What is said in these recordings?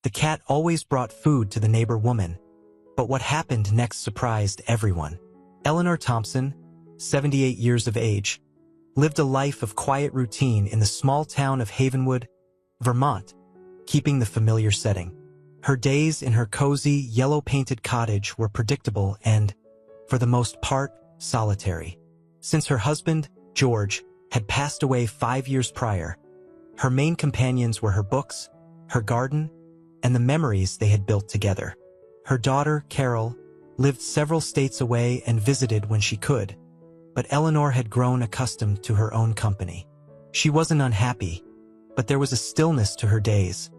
The cat always brought food to the neighbor woman. But what happened next surprised everyone. Eleanor Thompson, 78 years of age, lived a life of quiet routine in the small town of Havenwood, Vermont, keeping the familiar setting. Her days in her cozy, yellow-painted cottage were predictable and, for the most part, solitary. Since her husband, George, had passed away 5 years prior, her main companions were her books, her garden, and the memories they had built together. Her daughter, Carol, lived several states away and visited when she could, but Eleanor had grown accustomed to her own company. She wasn't unhappy, but there was a stillness to her days,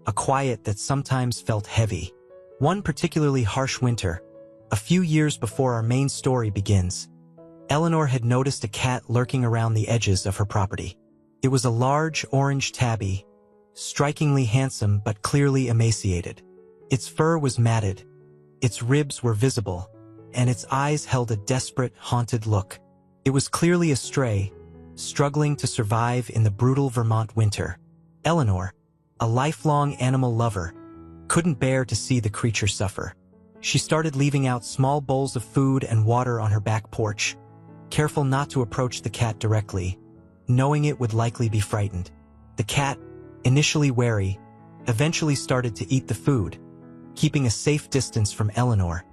a quiet that sometimes felt heavy. One particularly harsh winter, a few years before our main story begins, Eleanor had noticed a cat lurking around the edges of her property. It was a large orange tabby, strikingly handsome but clearly emaciated. Its fur was matted, its ribs were visible, and its eyes held a desperate, haunted look. It was clearly a stray, struggling to survive in the brutal Vermont winter. Eleanor, a lifelong animal lover, couldn't bear to see the creature suffer. She started leaving out small bowls of food and water on her back porch, careful not to approach the cat directly, knowing it would likely be frightened. The cat, initially wary, eventually started to eat the food, keeping a safe distance from Eleanor,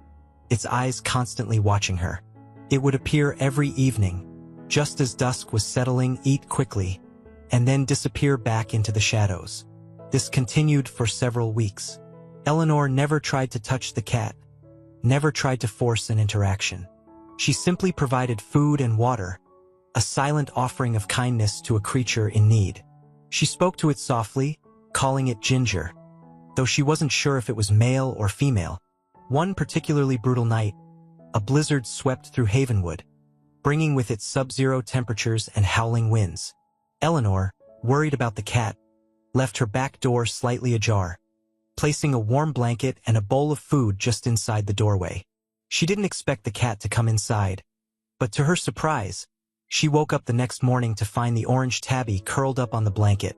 its eyes constantly watching her. It would appear every evening, just as dusk was settling, eat quickly, and then disappear back into the shadows. This continued for several weeks. Eleanor never tried to touch the cat, never tried to force an interaction. She simply provided food and water, a silent offering of kindness to a creature in need. She spoke to it softly, calling it Ginger, though she wasn't sure if it was male or female. One particularly brutal night, a blizzard swept through Havenwood, bringing with it sub-zero temperatures and howling winds. Eleanor, worried about the cat, left her back door slightly ajar, placing a warm blanket and a bowl of food just inside the doorway. She didn't expect the cat to come inside, but to her surprise, she woke up the next morning to find the orange tabby curled up on the blanket,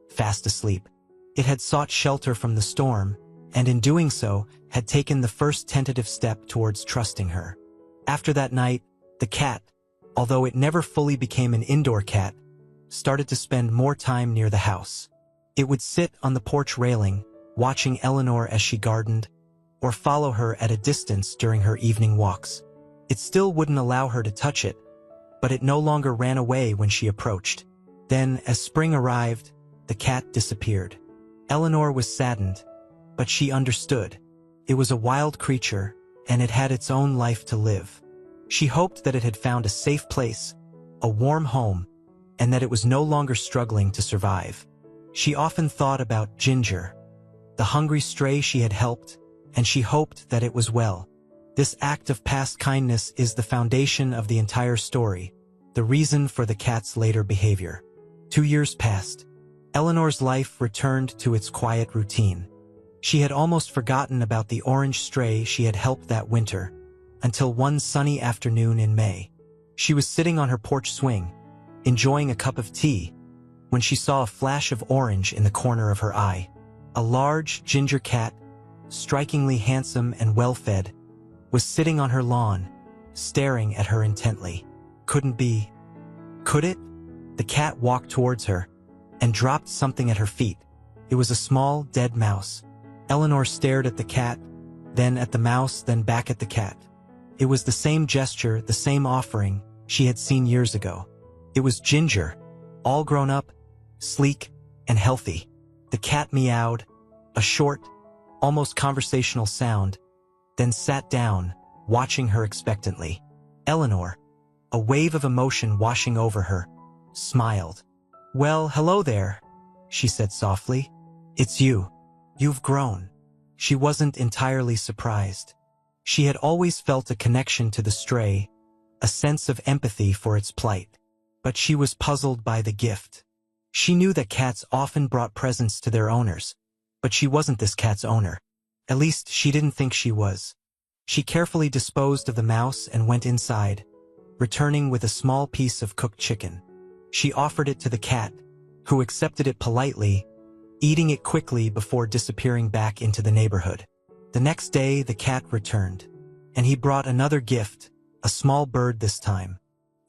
fast asleep. It had sought shelter from the storm, and in doing so, had taken the first tentative step towards trusting her. After that night, the cat, although it never fully became an indoor cat, started to spend more time near the house. It would sit on the porch railing, watching Eleanor as she gardened, or follow her at a distance during her evening walks. It still wouldn't allow her to touch it, but it no longer ran away when she approached. Then, as spring arrived, the cat disappeared. Eleanor was saddened, but she understood. It was a wild creature, and it had its own life to live. She hoped that it had found a safe place, a warm home, and that it was no longer struggling to survive. She often thought about Ginger, the hungry stray she had helped, and she hoped that it was well. This act of past kindness is the foundation of the entire story, the reason for the cat's later behavior. 2 years passed. Eleanor's life returned to its quiet routine. She had almost forgotten about the orange stray she had helped that winter, until one sunny afternoon in May. She was sitting on her porch swing, enjoying a cup of tea, when she saw a flash of orange in the corner of her eye. A large ginger cat, strikingly handsome and well-fed, was sitting on her lawn, staring at her intently. Couldn't be. Could it? The cat walked towards her, and dropped something at her feet. It was a small, dead mouse. Eleanor stared at the cat, then at the mouse, then back at the cat. It was the same gesture, the same offering she had seen years ago. It was Ginger, all grown up, sleek, and healthy. The cat meowed, a short, almost conversational sound, then sat down, watching her expectantly. Eleanor, a wave of emotion washing over her, smiled. "Well, hello there," she said softly. "It's you. You've grown." She wasn't entirely surprised. She had always felt a connection to the stray, a sense of empathy for its plight. But she was puzzled by the gift. She knew that cats often brought presents to their owners, but she wasn't this cat's owner. At least, she didn't think she was. She carefully disposed of the mouse and went inside, returning with a small piece of cooked chicken. She offered it to the cat, who accepted it politely, eating it quickly before disappearing back into the neighborhood. The next day, the cat returned, and he brought another gift, a small bird this time.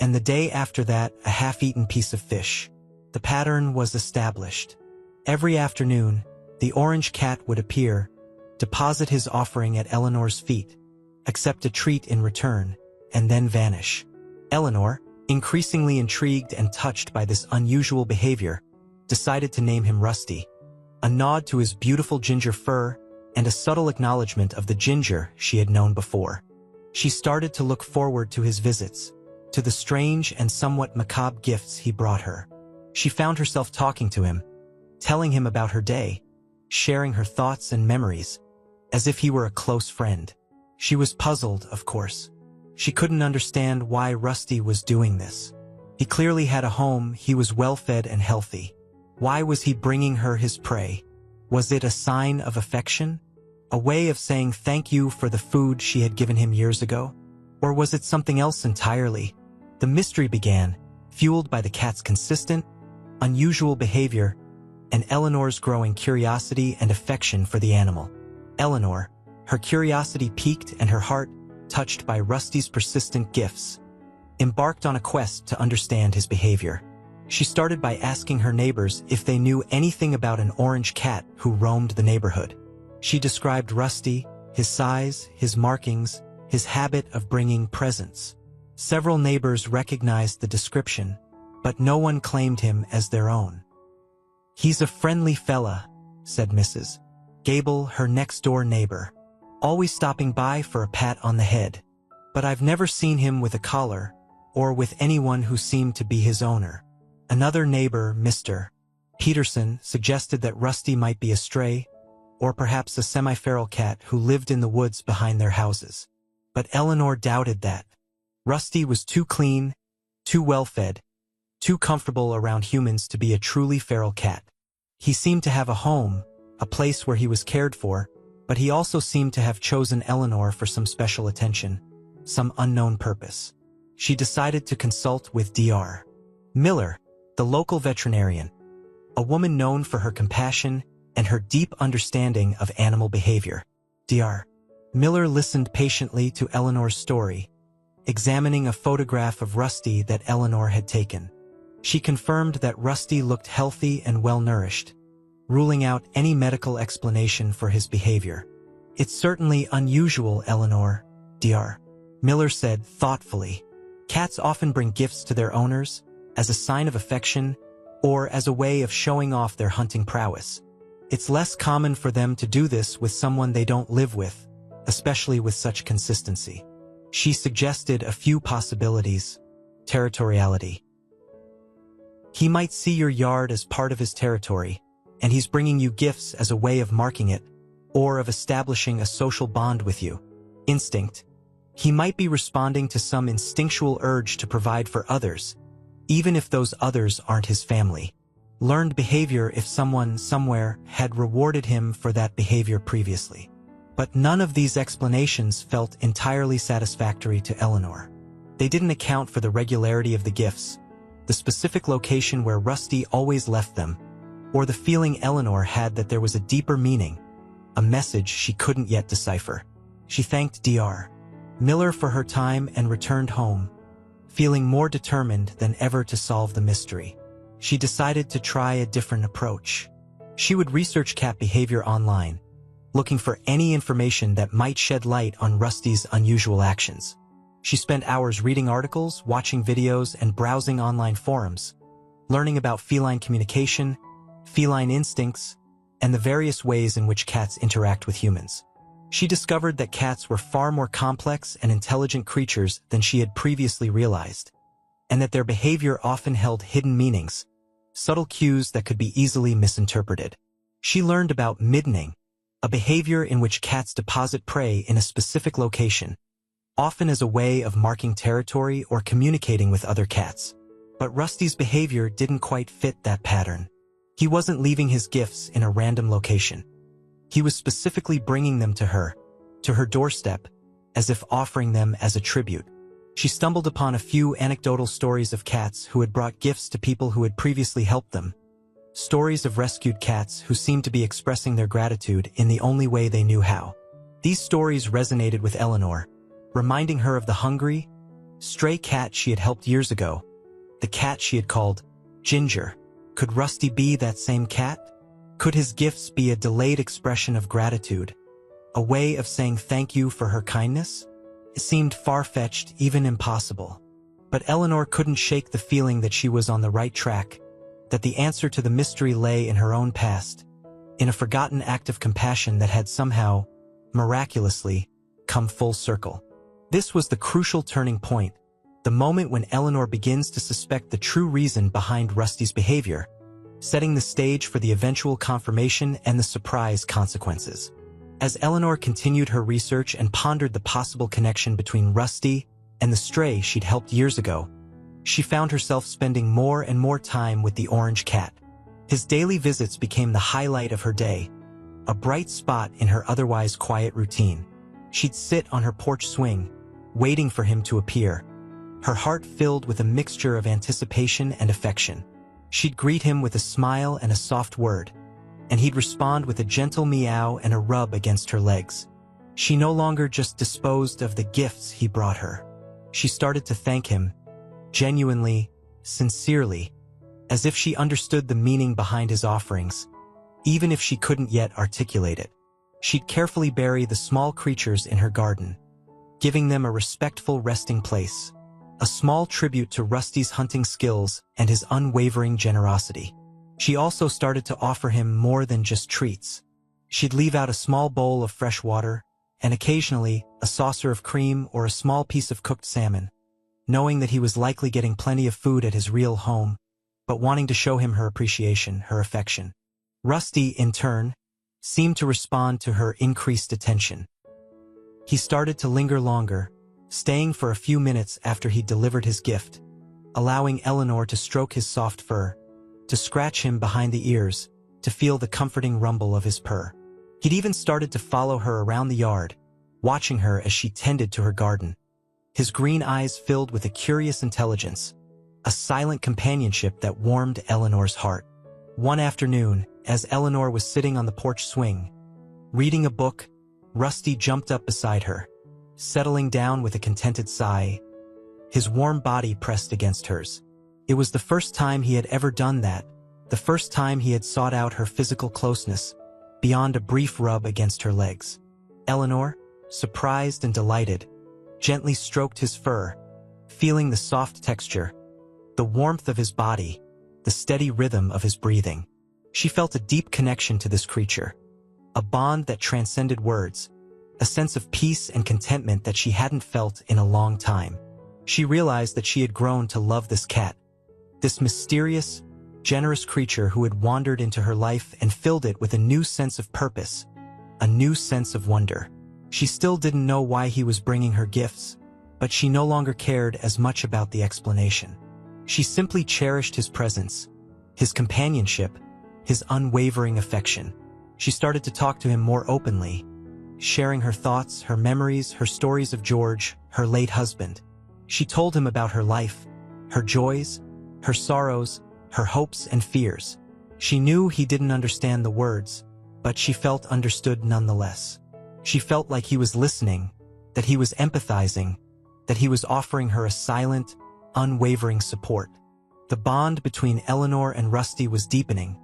And the day after that, a half-eaten piece of fish. The pattern was established. Every afternoon, the orange cat would appear, deposit his offering at Eleanor's feet, accept a treat in return, and then vanish. Eleanor, increasingly intrigued and touched by this unusual behavior, decided to name him Rusty, a nod to his beautiful ginger fur and a subtle acknowledgement of the ginger she had known before. She started to look forward to his visits, to the strange and somewhat macabre gifts he brought her. She found herself talking to him, telling him about her day, sharing her thoughts and memories, as if he were a close friend. She was puzzled, of course. She couldn't understand why Rusty was doing this. He clearly had a home, he was well-fed and healthy. Why was he bringing her his prey? Was it a sign of affection? A way of saying thank you for the food she had given him years ago? Or was it something else entirely? The mystery began, fueled by the cat's consistent, unusual behavior, and Eleanor's growing curiosity and affection for the animal. Eleanor, her curiosity piqued and her heart, touched by Rusty's persistent gifts, embarked on a quest to understand his behavior. She started by asking her neighbors if they knew anything about an orange cat who roamed the neighborhood. She described Rusty, his size, his markings, his habit of bringing presents. Several neighbors recognized the description, but no one claimed him as their own. "He's a friendly fella," said Mrs. Gable, her next-door neighbor, "always stopping by for a pat on the head. But I've never seen him with a collar, or with anyone who seemed to be his owner." Another neighbor, Mr. Peterson, suggested that Rusty might be a stray, or perhaps a semi-feral cat who lived in the woods behind their houses. But Eleanor doubted that. Rusty was too clean, too well-fed, too comfortable around humans to be a truly feral cat. He seemed to have a home, a place where he was cared for, but he also seemed to have chosen Eleanor for some special attention, some unknown purpose. She decided to consult with Dr. Miller, the local veterinarian, a woman known for her compassion and her deep understanding of animal behavior. Dr. Miller listened patiently to Eleanor's story, examining a photograph of Rusty that Eleanor had taken. She confirmed that Rusty looked healthy and well-nourished, ruling out any medical explanation for his behavior. "It's certainly unusual, Eleanor," Dr. Miller said thoughtfully. "Cats often bring gifts to their owners, as a sign of affection, or as a way of showing off their hunting prowess. It's less common for them to do this with someone they don't live with, especially with such consistency." She suggested a few possibilities. Territoriality. "He might see your yard as part of his territory, and he's bringing you gifts as a way of marking it, or of establishing a social bond with you." Instinct. "He might be responding to some instinctual urge to provide for others, even if those others aren't his family." Learned behavior if someone somewhere had rewarded him for that behavior previously. But none of these explanations felt entirely satisfactory to Eleanor. They didn't account for the regularity of the gifts, the specific location where Rusty always left them, or the feeling Eleanor had that there was a deeper meaning, a message she couldn't yet decipher. She thanked Dr. Miller for her time and returned home, feeling more determined than ever to solve the mystery. She decided to try a different approach. She would research cat behavior online, looking for any information that might shed light on Rusty's unusual actions. She spent hours reading articles, watching videos, and browsing online forums, learning about feline communication, feline instincts, and the various ways in which cats interact with humans. She discovered that cats were far more complex and intelligent creatures than she had previously realized, and that their behavior often held hidden meanings, subtle cues that could be easily misinterpreted. She learned about middening, a behavior in which cats deposit prey in a specific location, often as a way of marking territory or communicating with other cats. But Rusty's behavior didn't quite fit that pattern. He wasn't leaving his gifts in a random location. He was specifically bringing them to her doorstep, as if offering them as a tribute. She stumbled upon a few anecdotal stories of cats who had brought gifts to people who had previously helped them, stories of rescued cats who seemed to be expressing their gratitude in the only way they knew how. These stories resonated with Eleanor, reminding her of the hungry, stray cat she had helped years ago, the cat she had called Ginger. Could Rusty be that same cat? Could his gifts be a delayed expression of gratitude, a way of saying thank you for her kindness? It seemed far-fetched, even impossible. But Eleanor couldn't shake the feeling that she was on the right track, that the answer to the mystery lay in her own past, in a forgotten act of compassion that had somehow, miraculously, come full circle. This was the crucial turning point, the moment when Eleanor begins to suspect the true reason behind Rusty's behavior, setting the stage for the eventual confirmation and the surprise consequences. As Eleanor continued her research and pondered the possible connection between Rusty and the stray she'd helped years ago, she found herself spending more and more time with the orange cat. His daily visits became the highlight of her day, a bright spot in her otherwise quiet routine. She'd sit on her porch swing, waiting for him to appear, her heart filled with a mixture of anticipation and affection. She'd greet him with a smile and a soft word, and he'd respond with a gentle meow and a rub against her legs. She no longer just disposed of the gifts he brought her. She started to thank him, genuinely, sincerely, as if she understood the meaning behind his offerings, even if she couldn't yet articulate it. She'd carefully bury the small creatures in her garden, giving them a respectful resting place, a small tribute to Rusty's hunting skills and his unwavering generosity. She also started to offer him more than just treats. She'd leave out a small bowl of fresh water, and occasionally a saucer of cream or a small piece of cooked salmon, knowing that he was likely getting plenty of food at his real home, but wanting to show him her appreciation, her affection. Rusty, in turn, seemed to respond to her increased attention. He started to linger longer, staying for a few minutes after he'd delivered his gift, allowing Eleanor to stroke his soft fur, to scratch him behind the ears, to feel the comforting rumble of his purr. He'd even started to follow her around the yard, watching her as she tended to her garden. His green eyes filled with a curious intelligence, a silent companionship that warmed Eleanor's heart. One afternoon, as Eleanor was sitting on the porch swing, reading a book, Rusty jumped up beside her, settling down with a contented sigh, his warm body pressed against hers. It was the first time he had ever done that, the first time he had sought out her physical closeness, beyond a brief rub against her legs. Eleanor, surprised and delighted, gently stroked his fur, feeling the soft texture, the warmth of his body, the steady rhythm of his breathing. She felt a deep connection to this creature, a bond that transcended words, a sense of peace and contentment that she hadn't felt in a long time. She realized that she had grown to love this cat, this mysterious, generous creature who had wandered into her life and filled it with a new sense of purpose, a new sense of wonder. She still didn't know why he was bringing her gifts, but she no longer cared as much about the explanation. She simply cherished his presence, his companionship, his unwavering affection. She started to talk to him more openly, sharing her thoughts, her memories, her stories of George, her late husband. She told him about her life, her joys, her sorrows, her hopes and fears. She knew he didn't understand the words, but she felt understood nonetheless. She felt like he was listening, that he was empathizing, that he was offering her a silent, unwavering support. The bond between Eleanor and Rusty was deepening,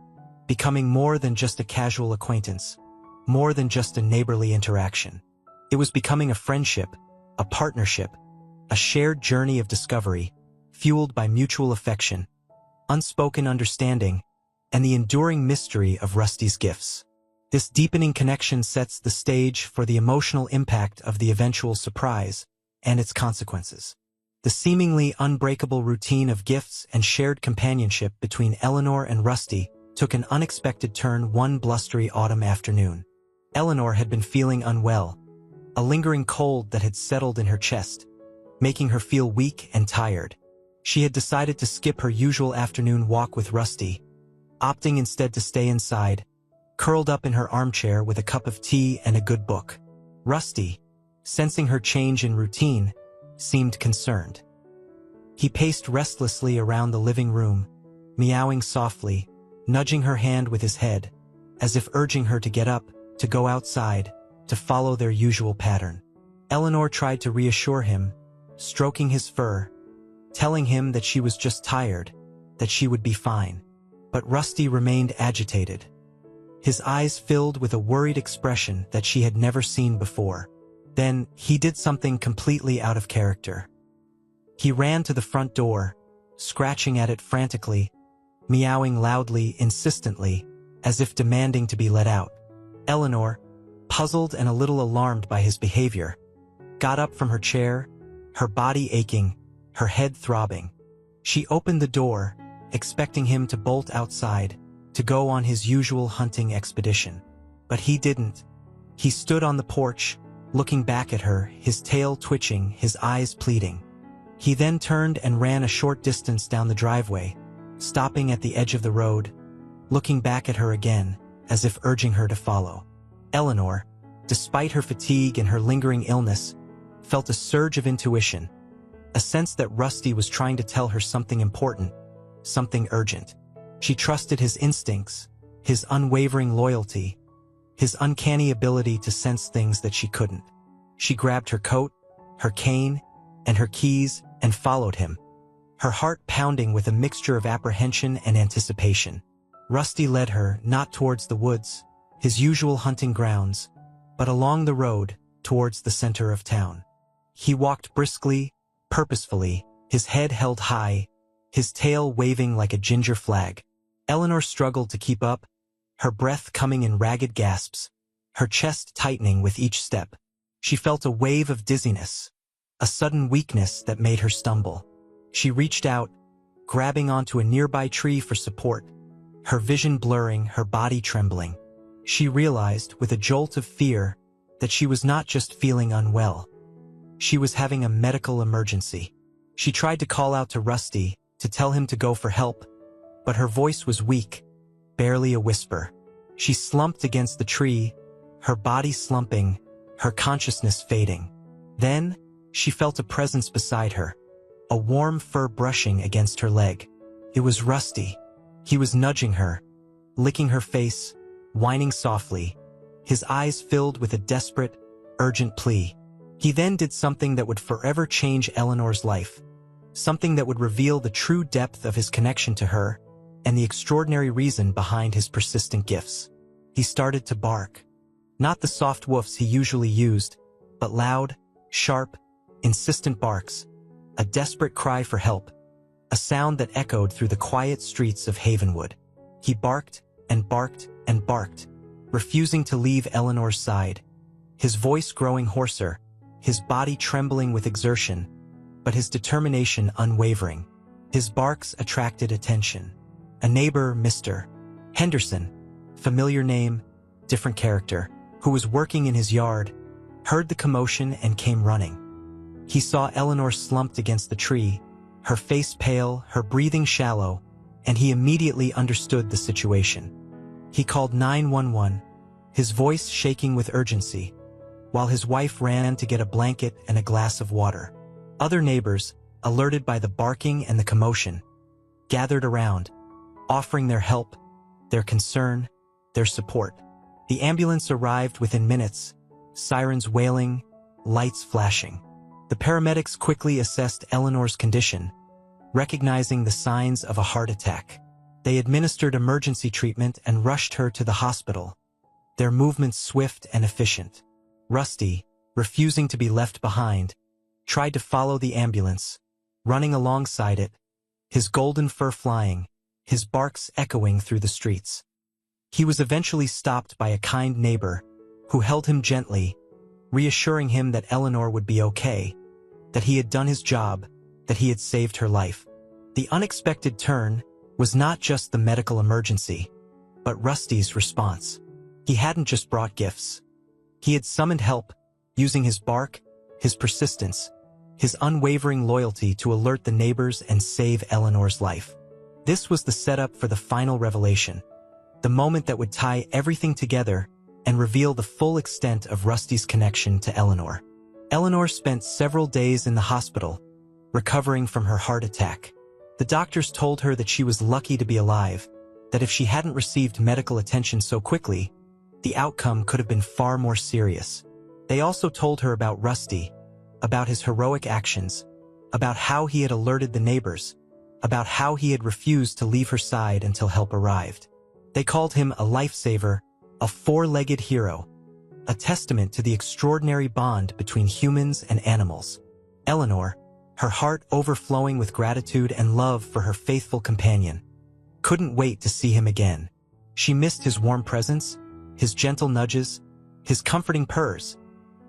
becoming more than just a casual acquaintance, more than just a neighborly interaction. It was becoming a friendship, a partnership, a shared journey of discovery, fueled by mutual affection, unspoken understanding, and the enduring mystery of Rusty's gifts. This deepening connection sets the stage for the emotional impact of the eventual surprise and its consequences. The seemingly unbreakable routine of gifts and shared companionship between Eleanor and Rusty took an unexpected turn one blustery autumn afternoon. Eleanor had been feeling unwell, a lingering cold that had settled in her chest, making her feel weak and tired. She had decided to skip her usual afternoon walk with Rusty, opting instead to stay inside, curled up in her armchair with a cup of tea and a good book. Rusty, sensing her change in routine, seemed concerned. He paced restlessly around the living room, meowing softly, nudging her hand with his head, as if urging her to get up, to go outside, to follow their usual pattern. Eleanor tried to reassure him, stroking his fur, telling him that she was just tired, that she would be fine. But Rusty remained agitated. His eyes filled with a worried expression that she had never seen before. Then, he did something completely out of character. He ran to the front door, scratching at it frantically, meowing loudly, insistently, as if demanding to be let out. Eleanor, puzzled and a little alarmed by his behavior, got up from her chair, her body aching, her head throbbing. She opened the door, expecting him to bolt outside, to go on his usual hunting expedition. But he didn't. He stood on the porch, looking back at her, his tail twitching, his eyes pleading. He then turned and ran a short distance down the driveway, stopping at the edge of the road, looking back at her again, as if urging her to follow. Eleanor, despite her fatigue and her lingering illness, felt a surge of intuition, a sense that Rusty was trying to tell her something important, something urgent. She trusted his instincts, his unwavering loyalty, his uncanny ability to sense things that she couldn't. She grabbed her coat, her cane, and her keys and followed him, her heart pounding with a mixture of apprehension and anticipation. Rusty led her not towards the woods, his usual hunting grounds, but along the road towards the center of town. He walked briskly, purposefully, his head held high, his tail waving like a ginger flag. Eleanor struggled to keep up, her breath coming in ragged gasps, her chest tightening with each step. She felt a wave of dizziness, a sudden weakness that made her stumble. She reached out, grabbing onto a nearby tree for support, her vision blurring, her body trembling. She realized, with a jolt of fear, that she was not just feeling unwell. She was having a medical emergency. She tried to call out to Rusty, to tell him to go for help, but her voice was weak, barely a whisper. She slumped against the tree, her body slumping, her consciousness fading. Then, she felt a presence beside her, a warm fur brushing against her leg. It was Rusty. He was nudging her, licking her face, whining softly, his eyes filled with a desperate, urgent plea. He then did something that would forever change Eleanor's life, something that would reveal the true depth of his connection to her and the extraordinary reason behind his persistent gifts. He started to bark. Not the soft woofs he usually used, but loud, sharp, insistent barks, a desperate cry for help, a sound that echoed through the quiet streets of Havenwood. He barked and barked and barked, refusing to leave Eleanor's side, his voice growing hoarser, his body trembling with exertion, but his determination unwavering. His barks attracted attention. A neighbor, Mr. Henderson, familiar name, different character, who was working in his yard, heard the commotion and came running. He saw Eleanor slumped against the tree, her face pale, her breathing shallow, and he immediately understood the situation. He called 911, his voice shaking with urgency, while his wife ran to get a blanket and a glass of water. Other neighbors, alerted by the barking and the commotion, gathered around, offering their help, their concern, their support. The ambulance arrived within minutes, sirens wailing, lights flashing. The paramedics quickly assessed Eleanor's condition, recognizing the signs of a heart attack. They administered emergency treatment and rushed her to the hospital, their movements swift and efficient. Rusty, refusing to be left behind, tried to follow the ambulance, running alongside it, his golden fur flying, his barks echoing through the streets. He was eventually stopped by a kind neighbor who held him gently, reassuring him that Eleanor would be okay, that he had done his job, that he had saved her life. The unexpected turn was not just the medical emergency, but Rusty's response. He hadn't just brought gifts. He had summoned help, using his bark, his persistence, his unwavering loyalty to alert the neighbors and save Eleanor's life. This was the setup for the final revelation, the moment that would tie everything together and reveal the full extent of Rusty's connection to Eleanor. Eleanor spent several days in the hospital, recovering from her heart attack. The doctors told her that she was lucky to be alive, that if she hadn't received medical attention so quickly, the outcome could have been far more serious. They also told her about Rusty, about his heroic actions, about how he had alerted the neighbors, about how he had refused to leave her side until help arrived. They called him a lifesaver, a four-legged hero, a testament to the extraordinary bond between humans and animals. Eleanor, her heart overflowing with gratitude and love for her faithful companion, couldn't wait to see him again. She missed his warm presence, his gentle nudges, his comforting purrs.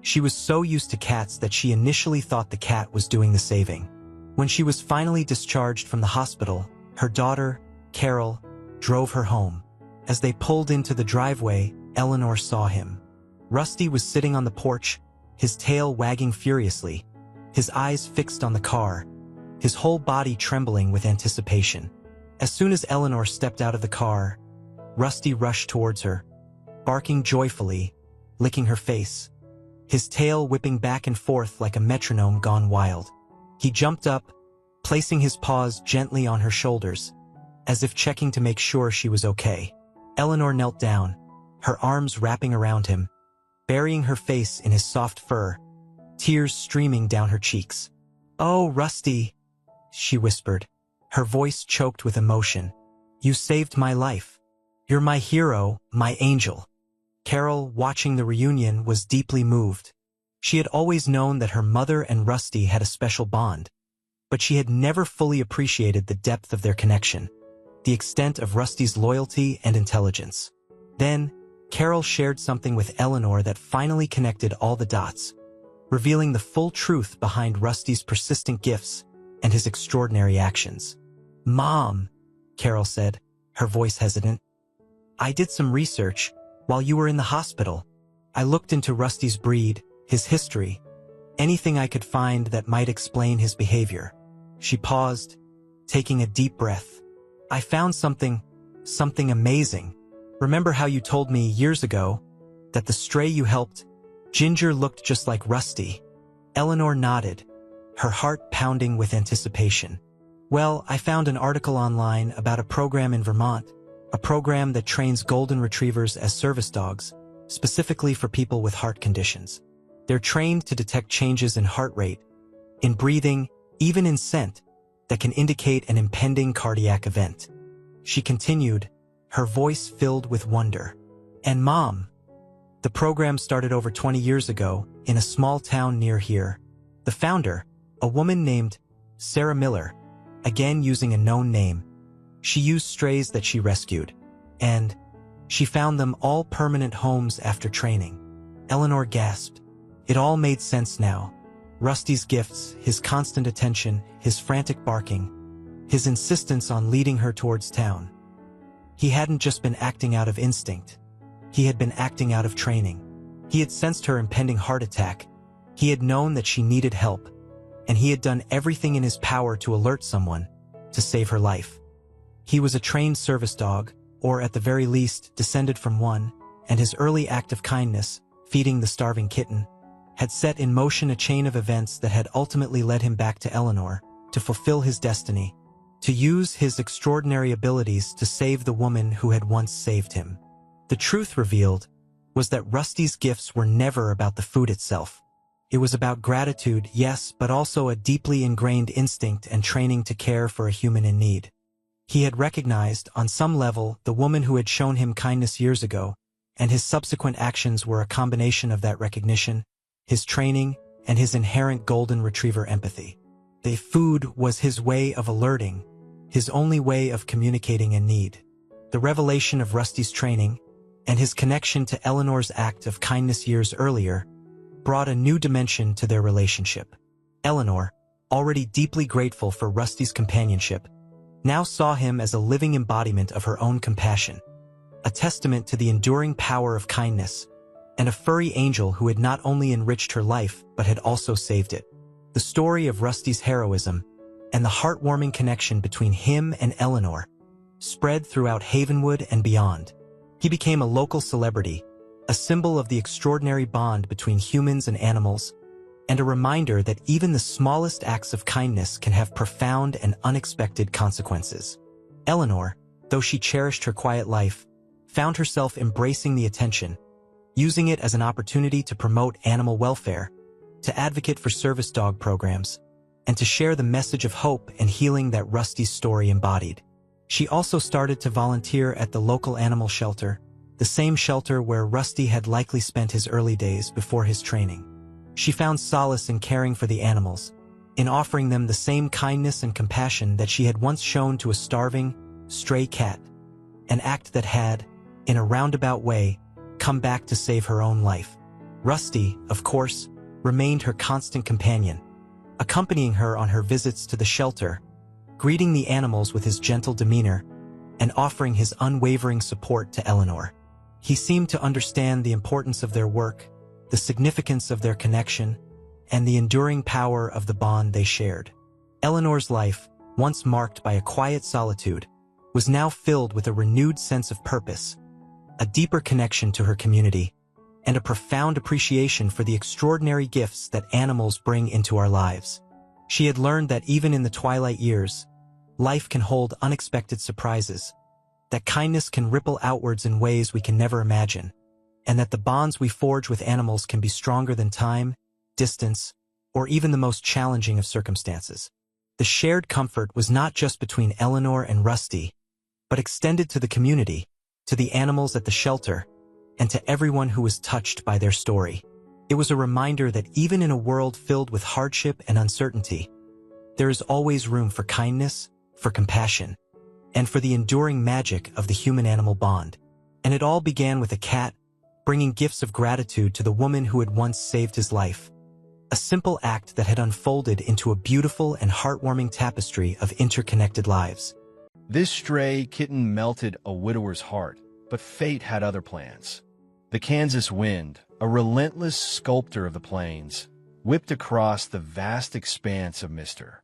She was so used to cats that she initially thought the cat was doing the saving. When she was finally discharged from the hospital, her daughter, Carol, drove her home. As they pulled into the driveway, Eleanor saw him. Rusty was sitting on the porch, his tail wagging furiously, his eyes fixed on the car, his whole body trembling with anticipation. As soon as Eleanor stepped out of the car, Rusty rushed towards her, barking joyfully, licking her face, his tail whipping back and forth like a metronome gone wild. He jumped up, placing his paws gently on her shoulders, as if checking to make sure she was okay. Eleanor knelt down, her arms wrapping around him, burying her face in his soft fur, tears streaming down her cheeks. "Oh, Rusty," she whispered, her voice choked with emotion. "You saved my life. You're my hero, my angel." Carol, watching the reunion, was deeply moved. She had always known that her mother and Rusty had a special bond, but she had never fully appreciated the depth of their connection, the extent of Rusty's loyalty and intelligence. Then, Carol shared something with Eleanor that finally connected all the dots, revealing the full truth behind Rusty's persistent gifts and his extraordinary actions. "Mom," Carol said, her voice hesitant, "I did some research while you were in the hospital. I looked into Rusty's breed, his history, anything I could find that might explain his behavior." She paused, taking a deep breath. "I found something amazing. Remember how you told me years ago that the stray you helped, Ginger, looked just like Rusty?" Eleanor nodded, her heart pounding with anticipation. "Well, I found an article online about a program in Vermont, a program that trains golden retrievers as service dogs, specifically for people with heart conditions. They're trained to detect changes in heart rate, in breathing, even in scent, that can indicate an impending cardiac event." She continued, her voice filled with wonder. "And Mom, the program started over 20 years ago in a small town near here. The founder, a woman named Sarah Miller, again using a known name, she used strays that she rescued, and she found them all permanent homes after training." Eleanor gasped. It all made sense now. Rusty's gifts, his constant attention, his frantic barking, his insistence on leading her towards town. He hadn't just been acting out of instinct. He had been acting out of training. He had sensed her impending heart attack. He had known that she needed help, and he had done everything in his power to alert someone, to save her life. He was a trained service dog, or at the very least, descended from one, and his early act of kindness, feeding the starving kitten, had set in motion a chain of events that had ultimately led him back to Eleanor, to fulfill his destiny, to use his extraordinary abilities to save the woman who had once saved him. The truth revealed was that Rusty's gifts were never about the food itself. It was about gratitude, yes, but also a deeply ingrained instinct and training to care for a human in need. He had recognized, on some level, the woman who had shown him kindness years ago, and his subsequent actions were a combination of that recognition, his training, and his inherent golden retriever empathy. The food was his way of alerting, his only way of communicating a need. The revelation of Rusty's training, and his connection to Eleanor's act of kindness years earlier, brought a new dimension to their relationship. Eleanor, already deeply grateful for Rusty's companionship, now saw him as a living embodiment of her own compassion, a testament to the enduring power of kindness, and a furry angel who had not only enriched her life but had also saved it. The story of Rusty's heroism, and the heartwarming connection between him and Eleanor, spread throughout Havenwood and beyond. He became a local celebrity, a symbol of the extraordinary bond between humans and animals, and a reminder that even the smallest acts of kindness can have profound and unexpected consequences. Eleanor, though she cherished her quiet life, found herself embracing the attention, using it as an opportunity to promote animal welfare, to advocate for service dog programs, and to share the message of hope and healing that Rusty's story embodied. She also started to volunteer at the local animal shelter, the same shelter where Rusty had likely spent his early days before his training. She found solace in caring for the animals, in offering them the same kindness and compassion that she had once shown to a starving, stray cat, an act that had, in a roundabout way, come back to save her own life. Rusty, of course, remained her constant companion, accompanying her on her visits to the shelter, greeting the animals with his gentle demeanor, and offering his unwavering support to Eleanor. He seemed to understand the importance of their work, the significance of their connection, and the enduring power of the bond they shared. Eleanor's life, once marked by a quiet solitude, was now filled with a renewed sense of purpose, a deeper connection to her community, and a profound appreciation for the extraordinary gifts that animals bring into our lives. She had learned that even in the twilight years, life can hold unexpected surprises, that kindness can ripple outwards in ways we can never imagine, and that the bonds we forge with animals can be stronger than time, distance, or even the most challenging of circumstances. The shared comfort was not just between Eleanor and Rusty, but extended to the community, to the animals at the shelter, and to everyone who was touched by their story. It was a reminder that even in a world filled with hardship and uncertainty, there is always room for kindness, for compassion, and for the enduring magic of the human-animal bond. And it all began with a cat bringing gifts of gratitude to the woman who had once saved his life. A simple act that had unfolded into a beautiful and heartwarming tapestry of interconnected lives. This stray kitten melted a widower's heart, but fate had other plans. The Kansas wind, a relentless sculptor of the plains, whipped across the vast expanse of Mr.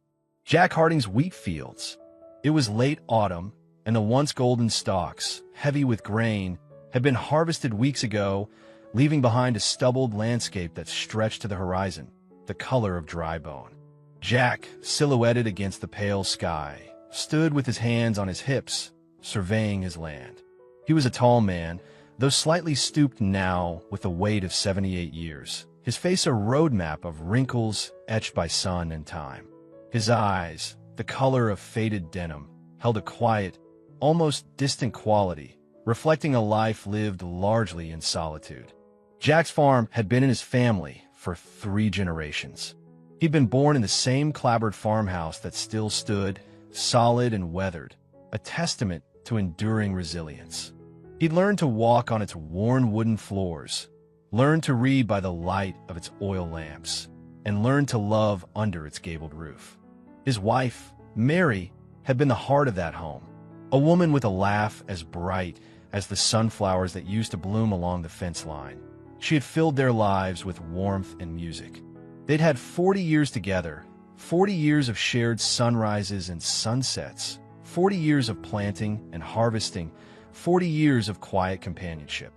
Jack Harding's wheat fields. It was late autumn, and the once golden stalks, heavy with grain, had been harvested weeks ago, leaving behind a stubbled landscape that stretched to the horizon, the color of dry bone. Jack, silhouetted against the pale sky, stood with his hands on his hips, surveying his land. He was a tall man, though slightly stooped now with the weight of 78 years, his face a roadmap of wrinkles etched by sun and time. His eyes, the color of faded denim, held a quiet, almost distant quality, reflecting a life lived largely in solitude. Jack's farm had been in his family for 3 generations. He'd been born in the same clapboard farmhouse that still stood, solid and weathered, a testament to enduring resilience. He'd learned to walk on its worn wooden floors, learned to read by the light of its oil lamps, and learned to love under its gabled roof. His wife, Mary, had been the heart of that home, a woman with a laugh as bright as the sunflowers that used to bloom along the fence line. She had filled their lives with warmth and music. They'd had 40 years together, 40 years of shared sunrises and sunsets, 40 years of planting and harvesting, 40 years of quiet companionship.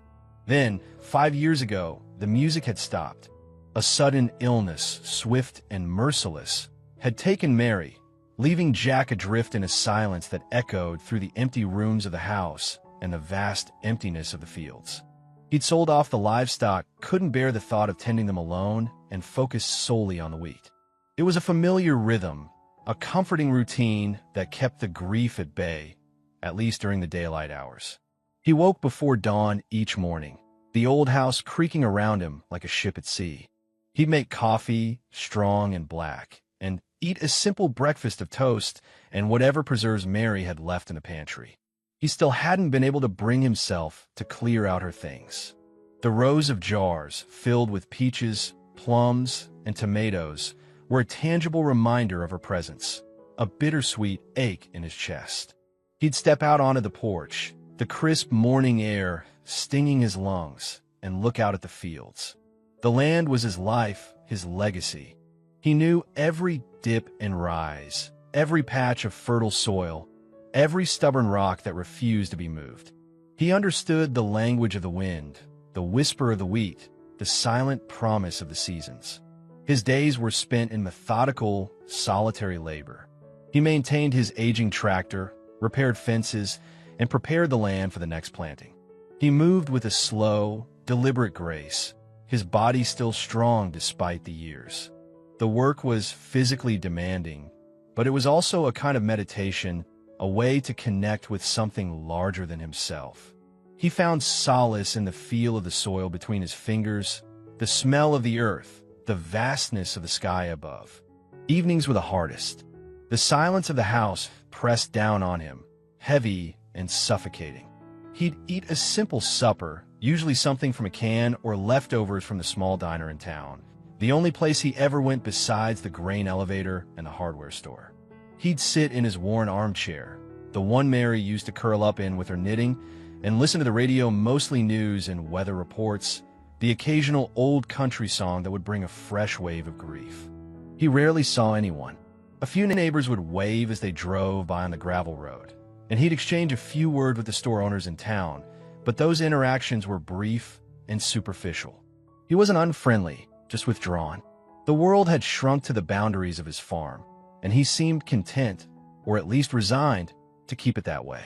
Then, 5 years ago, the music had stopped. A sudden illness, swift and merciless, had taken Mary, leaving Jack adrift in a silence that echoed through the empty rooms of the house and the vast emptiness of the fields. He'd sold off the livestock, couldn't bear the thought of tending them alone, and focused solely on the wheat. It was a familiar rhythm, a comforting routine that kept the grief at bay, at least during the daylight hours. He woke before dawn each morning, the old house creaking around him like a ship at sea. He'd make coffee, strong and black, and eat a simple breakfast of toast and whatever preserves Mary had left in the pantry. He still hadn't been able to bring himself to clear out her things. The rows of jars filled with peaches, plums, and tomatoes were a tangible reminder of her presence, a bittersweet ache in his chest. He'd step out onto the porch, the crisp morning air stinging his lungs, and look out at the fields. The land was his life, his legacy. He knew every dip and rise, every patch of fertile soil, every stubborn rock that refused to be moved. He understood the language of the wind, the whisper of the wheat, the silent promise of the seasons. His days were spent in methodical, solitary labor. He maintained his aging tractor, repaired fences, and prepared the land for the next planting. He moved with a slow, deliberate grace, his body still strong despite the years. The work was physically demanding, but it was also a kind of meditation, a way to connect with something larger than himself. He found solace in the feel of the soil between his fingers, the smell of the earth, the vastness of the sky above. Evenings were the hardest. The silence of the house pressed down on him, heavy and suffocating. He'd eat a simple supper, usually something from a can or leftovers from the small diner in town, the only place he ever went besides the grain elevator and the hardware store. He'd sit in his worn armchair, the one Mary used to curl up in with her knitting, and listen to the radio, mostly news and weather reports, the occasional old country song that would bring a fresh wave of grief. He rarely saw anyone. A few neighbors would wave as they drove by on the gravel road, and he'd exchange a few words with the store owners in town, but those interactions were brief and superficial. He wasn't unfriendly, just withdrawn. The world had shrunk to the boundaries of his farm, and he seemed content, or at least resigned, to keep it that way.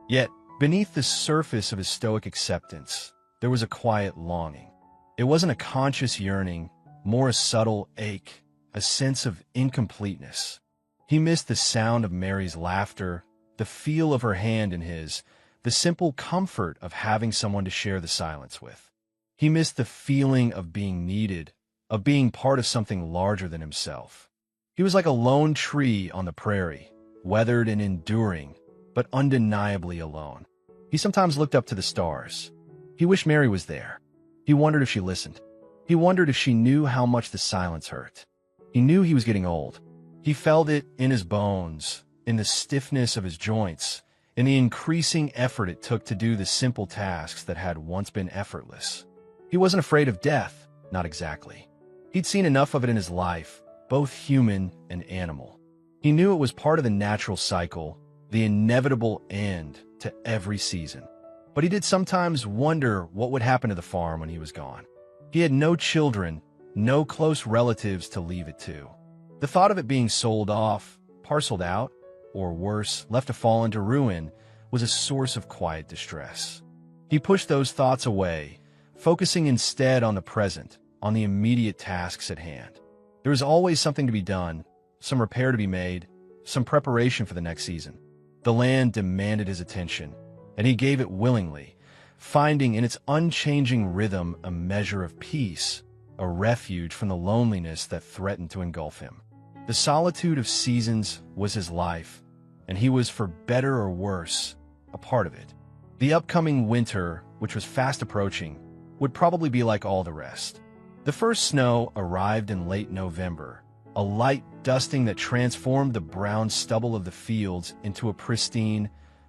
Yet, beneath the surface of his stoic acceptance, there was a quiet longing. It wasn't a conscious yearning, more a subtle ache, a sense of incompleteness. He missed the sound of Mary's laughter, the feel of her hand in his, the simple comfort of having someone to share the silence with. He missed the feeling of being needed, of being part of something larger than himself. He was like a lone tree on the prairie, weathered and enduring, but undeniably alone. He sometimes looked up to the stars. He wished Mary was there. He wondered if she listened. He wondered if she knew how much the silence hurt. He knew he was getting old. He felt it in his bones, in the stiffness of his joints, in the increasing effort it took to do the simple tasks that had once been effortless. He wasn't afraid of death, not exactly. He'd seen enough of it in his life, both human and animal. He knew it was part of the natural cycle, the inevitable end to every season. But he did sometimes wonder what would happen to the farm when he was gone. He had no children, no close relatives to leave it to. The thought of it being sold off, parceled out, or worse, left to fall into ruin, was a source of quiet distress. He pushed those thoughts away, focusing instead on the present, on the immediate tasks at hand. There was always something to be done, some repair to be made, some preparation for the next season. The land demanded his attention, and he gave it willingly, finding in its unchanging rhythm a measure of peace, a refuge from the loneliness that threatened to engulf him. The solitude of seasons was his life, and he was, for better or worse, a part of it. The upcoming winter, which was fast approaching, would probably be like all the rest. The first snow arrived in late November, a light dusting that transformed the brown stubble of the fields into a pristine,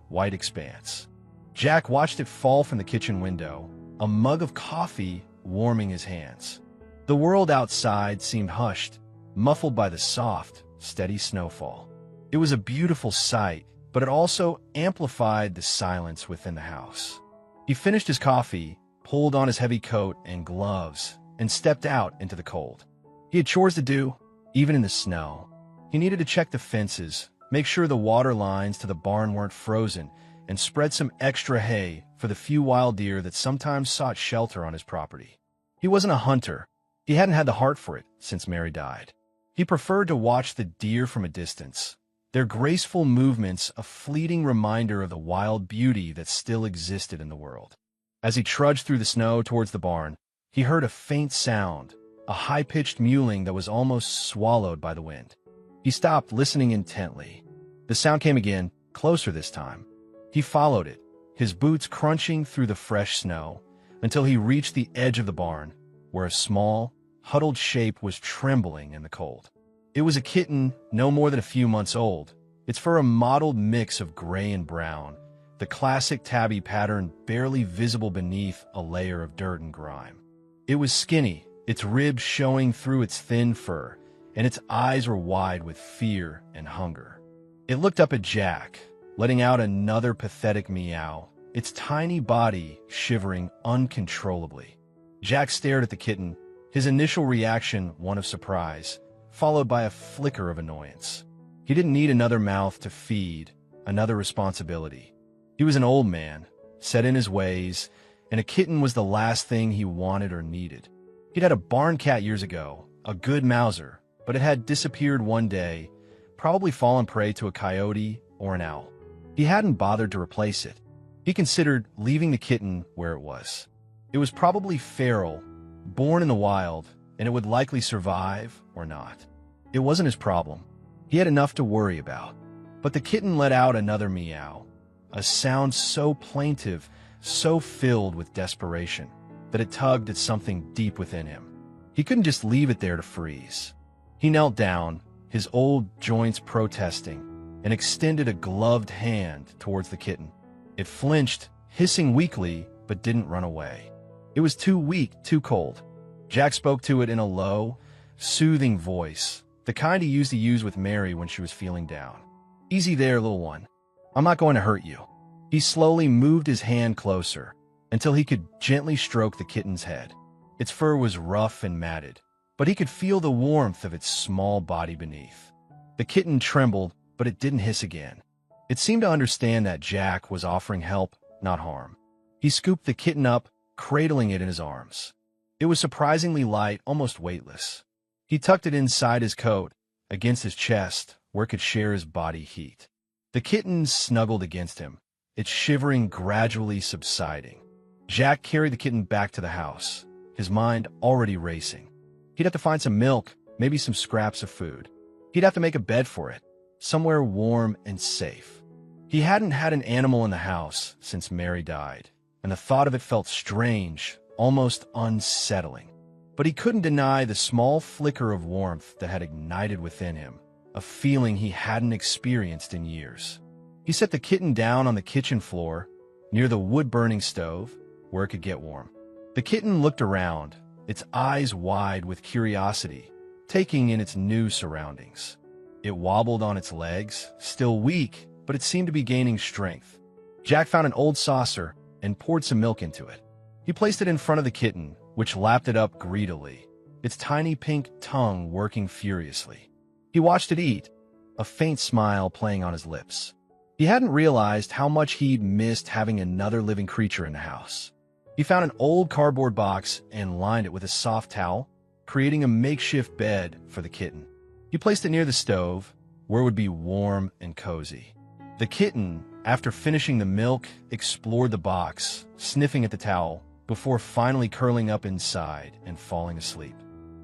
white expanse. Jack watched it fall from the kitchen window, a mug of coffee warming his hands. The world outside seemed hushed, muffled by the soft, steady snowfall. It was a beautiful sight, but it also amplified the silence within the house. He finished his coffee, pulled on his heavy coat and gloves, and stepped out into the cold. He had chores to do, even in the snow. He needed to check the fences, make sure the water lines to the barn weren't frozen, and spread some extra hay for the few wild deer that sometimes sought shelter on his property. He wasn't a hunter. He hadn't had the heart for it since Mary died. He preferred to watch the deer from a distance, their graceful movements a fleeting reminder of the wild beauty that still existed in the world. As he trudged through the snow towards the barn, he heard a faint sound, a high-pitched mewling that was almost swallowed by the wind. He stopped, listening intently. The sound came again, closer this time. He followed it, his boots crunching through the fresh snow, until he reached the edge of the barn, where a small, huddled shape was trembling in the cold. It was a kitten no more than a few months old, its fur a mottled mix of gray and brown, the classic tabby pattern barely visible beneath a layer of dirt and grime. It was skinny, its ribs showing through its thin fur, and its eyes were wide with fear and hunger. It looked up at Jack, letting out another pathetic meow, its tiny body shivering uncontrollably. Jack stared at the kitten, his initial reaction one of surprise, followed by a flicker of annoyance. He didn't need another mouth to feed, another responsibility. He He was an old man, set in his ways, and a kitten was the last thing he wanted or needed. He'd had a barn cat years ago, a good mouser, but it had disappeared one day, probably fallen prey to a coyote or an owl. He hadn't bothered to replace it. He considered leaving the kitten where it was. It was probably feral, born in the wild, and it would likely survive or not. It wasn't his problem. He had enough to worry about. But the kitten let out another meow, a sound so plaintive, so filled with desperation, that it tugged at something deep within him. He couldn't just leave it there to freeze. He knelt down, his old joints protesting, and extended a gloved hand towards the kitten. It flinched, hissing weakly, but didn't run away. It was too weak, too cold. Jack spoke to it in a low, soothing voice, the kind he used to use with Mary when she was feeling down. "Easy there, little one. I'm not going to hurt you." He slowly moved his hand closer until he could gently stroke the kitten's head. Its fur was rough and matted, but he could feel the warmth of its small body beneath. The kitten trembled, but it didn't hiss again. It seemed to understand that Jack was offering help, not harm. He scooped the kitten up, cradling it in his arms. It was surprisingly light, almost weightless. He tucked it inside his coat, against his chest, where it could share his body heat. The kitten snuggled against him, its shivering gradually subsiding. Jack carried the kitten back to the house, his mind already racing. He'd have to find some milk, maybe some scraps of food. He'd have to make a bed for it, somewhere warm and safe. He hadn't had an animal in the house since Mary died, and the thought of it felt strange, almost unsettling. But he couldn't deny the small flicker of warmth that had ignited within him, a feeling he hadn't experienced in years. He set the kitten down on the kitchen floor, near the wood-burning stove, where it could get warm. The kitten looked around, its eyes wide with curiosity, taking in its new surroundings. It wobbled on its legs, still weak, but it seemed to be gaining strength. Jack found an old saucer and poured some milk into it. He placed it in front of the kitten, which lapped it up greedily, its tiny pink tongue working furiously. He watched it eat, a faint smile playing on his lips. He hadn't realized how much he'd missed having another living creature in the house. He found an old cardboard box and lined it with a soft towel, creating a makeshift bed for the kitten. He placed it near the stove, where it would be warm and cozy. The kitten, after finishing the milk, explored the box, sniffing at the towel, before finally curling up inside and falling asleep.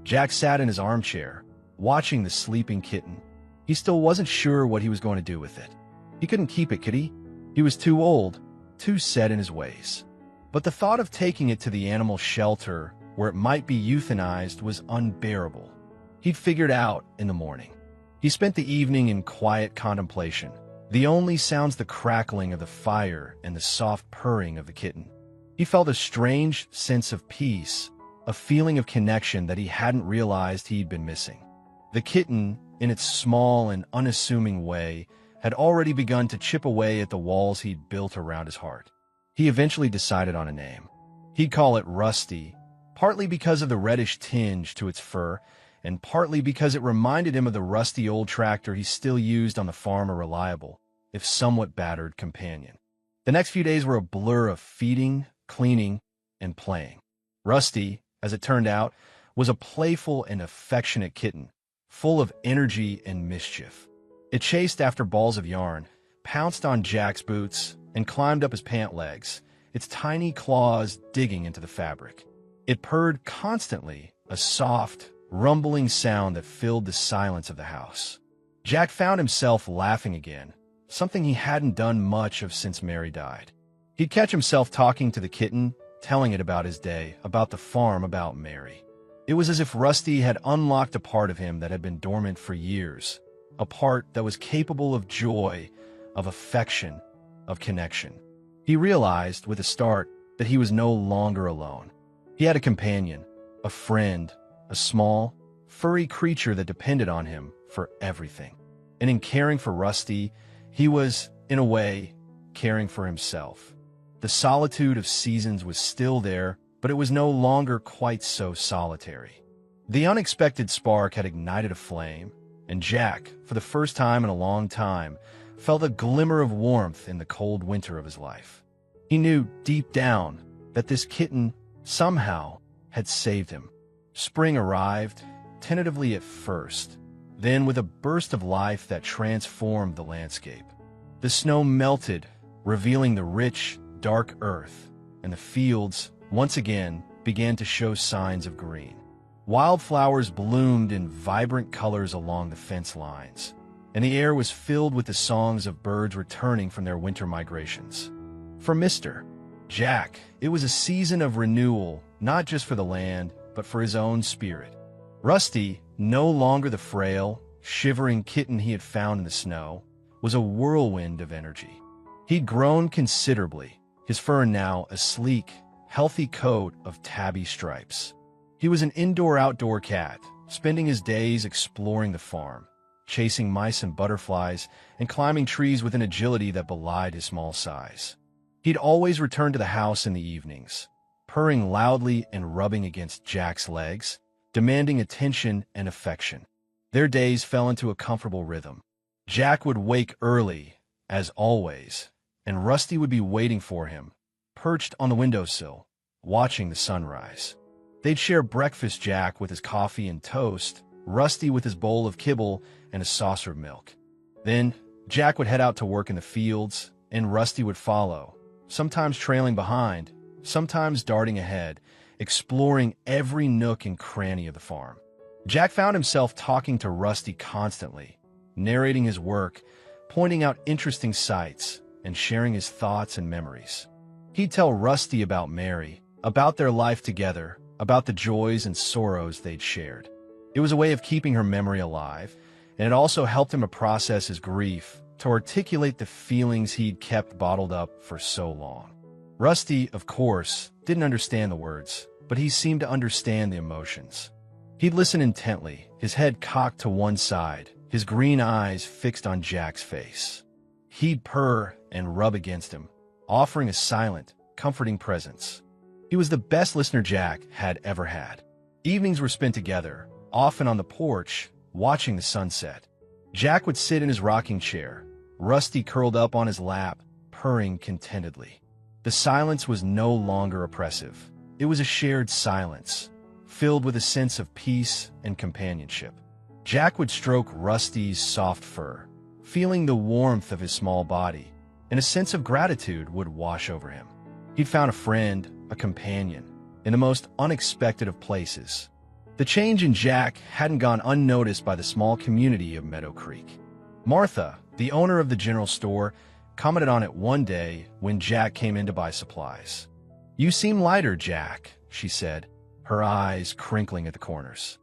Jack sat in his armchair, watching the sleeping kitten. He still wasn't sure what he was going to do with it. He couldn't keep it, could he? He was too old, too set in his ways. But the thought of taking it to the animal shelter, where it might be euthanized, was unbearable. He'd figured out in the morning. He spent the evening in quiet contemplation, the only sounds the crackling of the fire and the soft purring of the kitten. He felt a strange sense of peace, a feeling of connection that he hadn't realized he'd been missing. The kitten, in its small and unassuming way, had already begun to chip away at the walls he'd built around his heart. He eventually decided on a name. He'd call it Rusty, partly because of the reddish tinge to its fur, and partly because it reminded him of the rusty old tractor he still used on the farm, a reliable, if somewhat battered, companion. The next few days were a blur of feeding, cleaning, and playing. Rusty, as it turned out, was a playful and affectionate kitten, full of energy and mischief. It chased after balls of yarn, pounced on Jack's boots, and climbed up his pant legs, its tiny claws digging into the fabric. It purred constantly, a soft, rumbling sound that filled the silence of the house. Jack found himself laughing again, something he hadn't done much of since Mary died. He'd catch himself talking to the kitten, telling it about his day, about the farm, about Mary. It was as if Rusty had unlocked a part of him that had been dormant for years, a part that was capable of joy, of affection, of connection. He realized, with a start, that he was no longer alone. He had a companion, a friend, a small, furry creature that depended on him for everything. And in caring for Rusty, he was, in a way, caring for himself. The solitude of seasons was still there, but it was no longer quite so solitary. The unexpected spark had ignited a flame, and Jack, for the first time in a long time, felt a glimmer of warmth in the cold winter of his life. He knew deep down that this kitten somehow had saved him. Spring arrived, tentatively at first, then with a burst of life that transformed the landscape. The snow melted, revealing the rich, dark earth, and the fields, once again, began to show signs of green. Wildflowers bloomed in vibrant colors along the fence lines, and the air was filled with the songs of birds returning from their winter migrations. For Mr. Jack, it was a season of renewal, not just for the land, but for his own spirit. Rusty, no longer the frail, shivering kitten he had found in the snow, was a whirlwind of energy. He'd grown considerably, his fur now a sleek, healthy coat of tabby stripes. He was an indoor-outdoor cat, spending his days exploring the farm, chasing mice and butterflies, and climbing trees with an agility that belied his small size. He'd always return to the house in the evenings, purring loudly and rubbing against Jack's legs, demanding attention and affection. Their days fell into a comfortable rhythm. Jack would wake early, as always, and Rusty would be waiting for him, perched on the windowsill, watching the sunrise. They'd share breakfast, Jack with his coffee and toast, Rusty with his bowl of kibble and a saucer of milk. Then, Jack would head out to work in the fields, and Rusty would follow, sometimes trailing behind, sometimes darting ahead, exploring every nook and cranny of the farm. Jack found himself talking to Rusty constantly, narrating his work, pointing out interesting sights, and sharing his thoughts and memories. He'd tell Rusty about Mary, about their life together, about the joys and sorrows they'd shared. It was a way of keeping her memory alive, and it also helped him to process his grief, to articulate the feelings he'd kept bottled up for so long. Rusty, of course, didn't understand the words, but he seemed to understand the emotions. He'd listen intently, his head cocked to one side, his green eyes fixed on Jack's face. He'd purr and rub against him, offering a silent, comforting presence. He was the best listener Jack had ever had. Evenings were spent together, often on the porch, watching the sunset. Jack would sit in his rocking chair, Rusty curled up on his lap, purring contentedly. The silence was no longer oppressive. It was a shared silence, filled with a sense of peace and companionship. Jack would stroke Rusty's soft fur, feeling the warmth of his small body, and a sense of gratitude would wash over him. He'd found a friend, a companion, in the most unexpected of places. The change in Jack hadn't gone unnoticed by the small community of Meadow Creek. Martha, the owner of the general store, commented on it one day when Jack came in to buy supplies. "You seem lighter, Jack," she said, her eyes crinkling at the corners.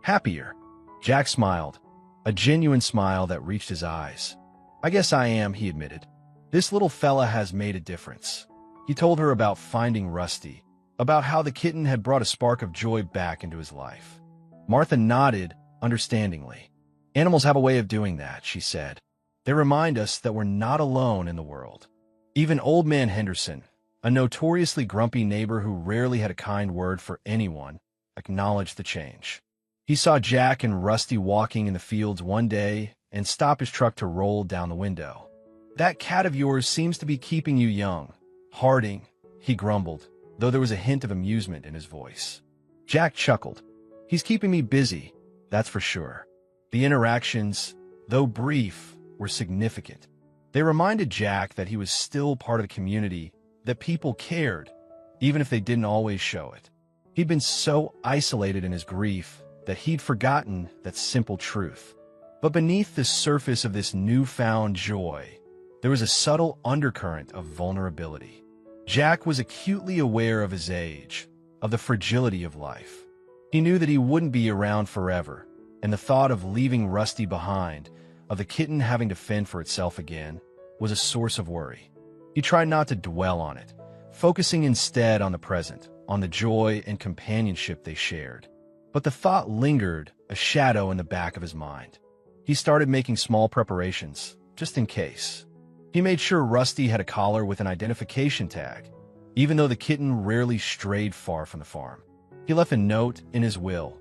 "Happier." Jack smiled, a genuine smile that reached his eyes. "I guess I am," he admitted. "This little fella has made a difference." He told her about finding Rusty, about how the kitten had brought a spark of joy back into his life. Martha nodded understandingly. "Animals have a way of doing that," she said. "They remind us that we're not alone in the world." Even Old Man Henderson, a notoriously grumpy neighbor who rarely had a kind word for anyone, acknowledged the change. He saw Jack and Rusty walking in the fields one day and stop his truck to roll down the window. "That cat of yours seems to be keeping you young, Harding," he grumbled, though there was a hint of amusement in his voice. Jack chuckled. "He's keeping me busy, that's for sure." The interactions, though brief, were significant. They reminded Jack that he was still part of the community, that people cared, even if they didn't always show it. He'd been so isolated in his grief that he'd forgotten that simple truth. But beneath the surface of this newfound joy, there was a subtle undercurrent of vulnerability. Jack was acutely aware of his age, of the fragility of life. He knew that he wouldn't be around forever, and the thought of leaving Rusty behind, of the kitten having to fend for itself again, was a source of worry. He tried not to dwell on it, focusing instead on the present, on the joy and companionship they shared. But the thought lingered, a shadow in the back of his mind. He started making small preparations, just in case. He made sure Rusty had a collar with an identification tag, even though the kitten rarely strayed far from the farm. He left a note in his will,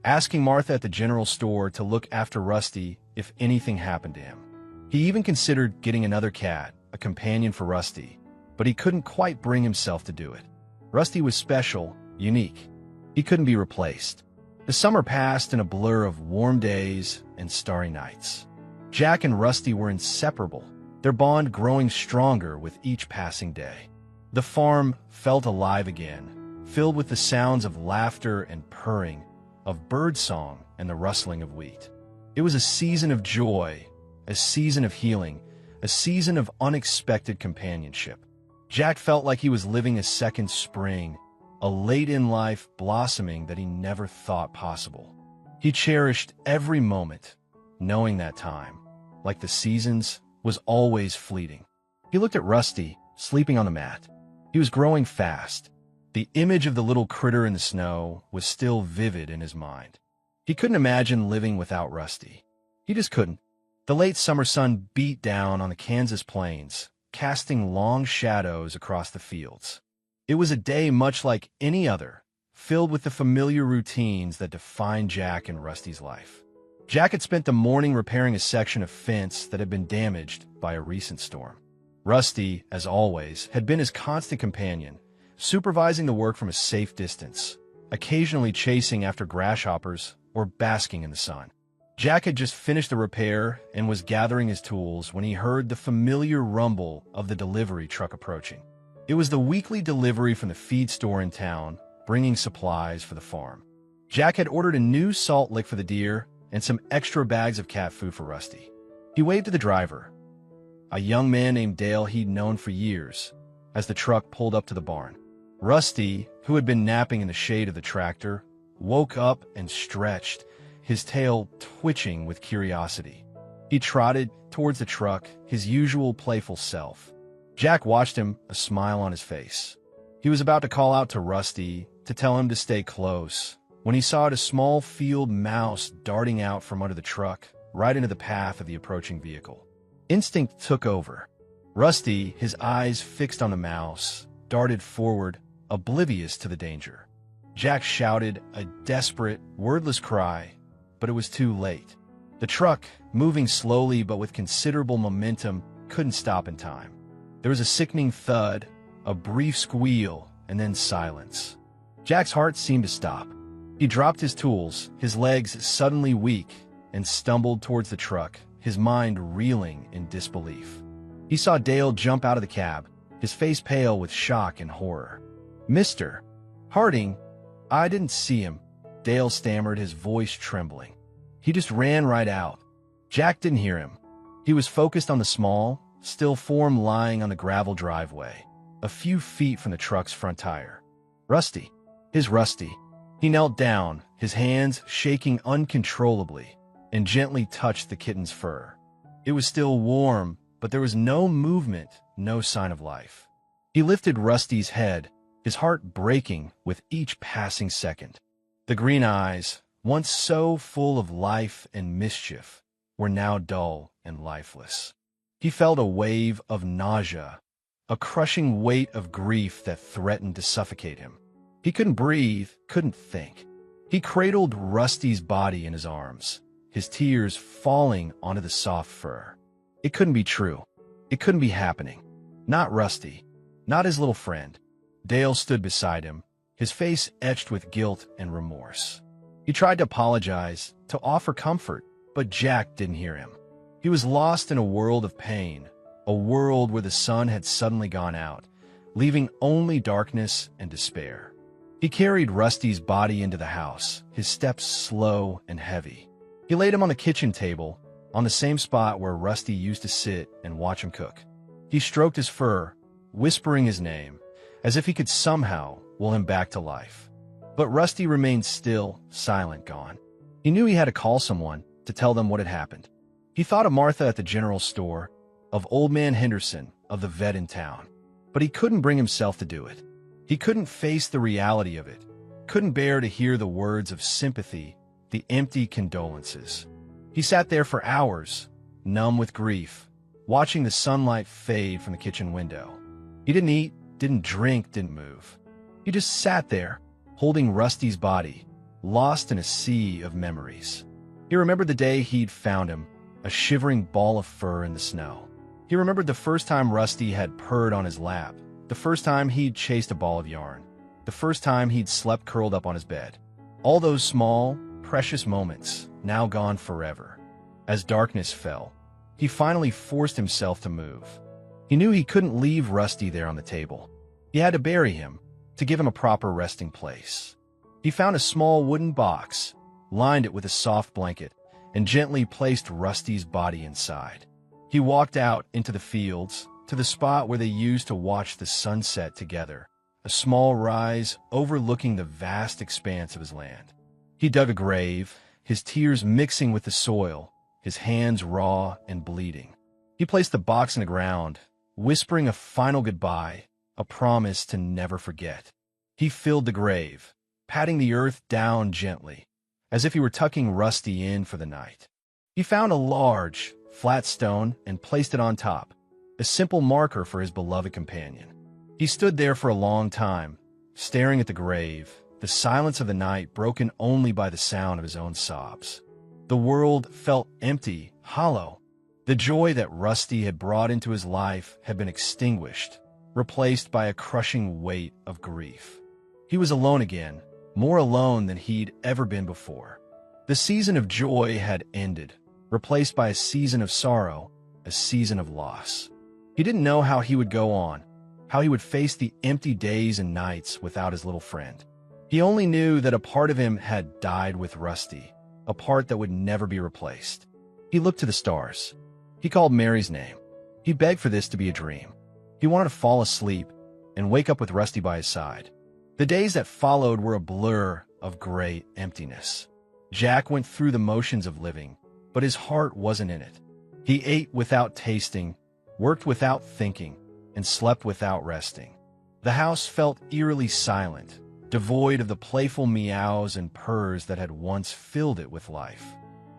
asking Martha at the general store to look after Rusty if anything happened to him. He even considered getting another cat, a companion for Rusty, but he couldn't quite bring himself to do it. Rusty was special, unique. He couldn't be replaced. The summer passed in a blur of warm days and starry nights. Jack and Rusty were inseparable, their bond growing stronger with each passing day. The farm felt alive again, filled with the sounds of laughter and purring, of birdsong and the rustling of wheat. It was a season of joy, a season of healing, a season of unexpected companionship. Jack felt like he was living a second spring, a late-in-life blossoming that he never thought possible. He cherished every moment, knowing that time, like the seasons, was always fleeting. He looked at Rusty, sleeping on the mat. He was growing fast. The image of the little critter in the snow was still vivid in his mind. He couldn't imagine living without Rusty. He just couldn't. The late summer sun beat down on the Kansas plains, casting long shadows across the fields. It was a day much like any other, filled with the familiar routines that defined Jack and Rusty's life. Jack had spent the morning repairing a section of fence that had been damaged by a recent storm. Rusty, as always, had been his constant companion, supervising the work from a safe distance, occasionally chasing after grasshoppers or basking in the sun. Jack had just finished the repair and was gathering his tools when he heard the familiar rumble of the delivery truck approaching. It was the weekly delivery from the feed store in town, bringing supplies for the farm. Jack had ordered a new salt lick for the deer and some extra bags of cat food for Rusty. He waved to the driver, a young man named Dale he'd known for years, as the truck pulled up to the barn. Rusty, who had been napping in the shade of the tractor, woke up and stretched, his tail twitching with curiosity. He trotted towards the truck, his usual playful self. Jack watched him, a smile on his face. He was about to call out to Rusty to tell him to stay close, when he saw a small field mouse darting out from under the truck, right into the path of the approaching vehicle. Instinct took over. Rusty, his eyes fixed on the mouse, darted forward, oblivious to the danger. Jack shouted a desperate, wordless cry, but it was too late. The truck, moving slowly but with considerable momentum, couldn't stop in time. There was a sickening thud, a brief squeal, and then silence. Jack's heart seemed to stop. He dropped his tools, his legs suddenly weak, and stumbled towards the truck, his mind reeling in disbelief. He saw Dale jump out of the cab, his face pale with shock and horror. "Mr. Harding, I didn't see him," Dale stammered, his voice trembling. "He just ran right out." Jack didn't hear him. He was focused on the small, still form lying on the gravel driveway, a few feet from the truck's front tire. Rusty. His Rusty. He knelt down, his hands shaking uncontrollably, and gently touched the kitten's fur. It was still warm, but there was no movement, no sign of life. He lifted Rusty's head, his heart breaking with each passing second. The green eyes, once so full of life and mischief, were now dull and lifeless. He felt a wave of nausea, a crushing weight of grief that threatened to suffocate him. He couldn't breathe, couldn't think. He cradled Rusty's body in his arms, his tears falling onto the soft fur. It couldn't be true. It couldn't be happening. Not Rusty. Not his little friend. Dale stood beside him, his face etched with guilt and remorse. He tried to apologize, to offer comfort, but Jack didn't hear him. He was lost in a world of pain, a world where the sun had suddenly gone out, leaving only darkness and despair. He carried Rusty's body into the house, his steps slow and heavy. He laid him on the kitchen table, on the same spot where Rusty used to sit and watch him cook. He stroked his fur, whispering his name, as if he could somehow will him back to life. But Rusty remained still, silent, gone. He knew he had to call someone to tell them what had happened. He thought of Martha at the general store, of Old Man Henderson, of the vet in town. But he couldn't bring himself to do it. He couldn't face the reality of it, couldn't bear to hear the words of sympathy, the empty condolences. He sat there for hours, numb with grief, watching the sunlight fade from the kitchen window. He didn't eat, didn't drink, didn't move. He just sat there, holding Rusty's body, lost in a sea of memories. He remembered the day he'd found him, a shivering ball of fur in the snow. He remembered the first time Rusty had purred on his lap, the first time he'd chased a ball of yarn, the first time he'd slept curled up on his bed. All those small, precious moments, now gone forever. As darkness fell, he finally forced himself to move. He knew he couldn't leave Rusty there on the table. He had to bury him, to give him a proper resting place. He found a small wooden box, lined it with a soft blanket, and gently placed Rusty's body inside. He walked out into the fields, to the spot where they used to watch the sunset together, a small rise overlooking the vast expanse of his land. He dug a grave, his tears mixing with the soil, his hands raw and bleeding. He placed the box in the ground, whispering a final goodbye, a promise to never forget. He filled the grave, patting the earth down gently, as if he were tucking Rusty in for the night. He found a large, flat stone and placed it on top, a simple marker for his beloved companion. He stood there for a long time, staring at the grave, the silence of the night broken only by the sound of his own sobs. The world felt empty, hollow. The joy that Rusty had brought into his life had been extinguished, replaced by a crushing weight of grief. He was alone again, more alone than he'd ever been before. The season of joy had ended, replaced by a season of sorrow, a season of loss. He didn't know how he would go on, how he would face the empty days and nights without his little friend. He only knew that a part of him had died with Rusty, a part that would never be replaced. He looked to the stars. He called Mary's name. He begged for this to be a dream. He wanted to fall asleep and wake up with Rusty by his side. The days that followed were a blur of gray emptiness. Jack went through the motions of living, but his heart wasn't in it. He ate without tasting, worked without thinking, and slept without resting. The house felt eerily silent, devoid of the playful meows and purrs that had once filled it with life.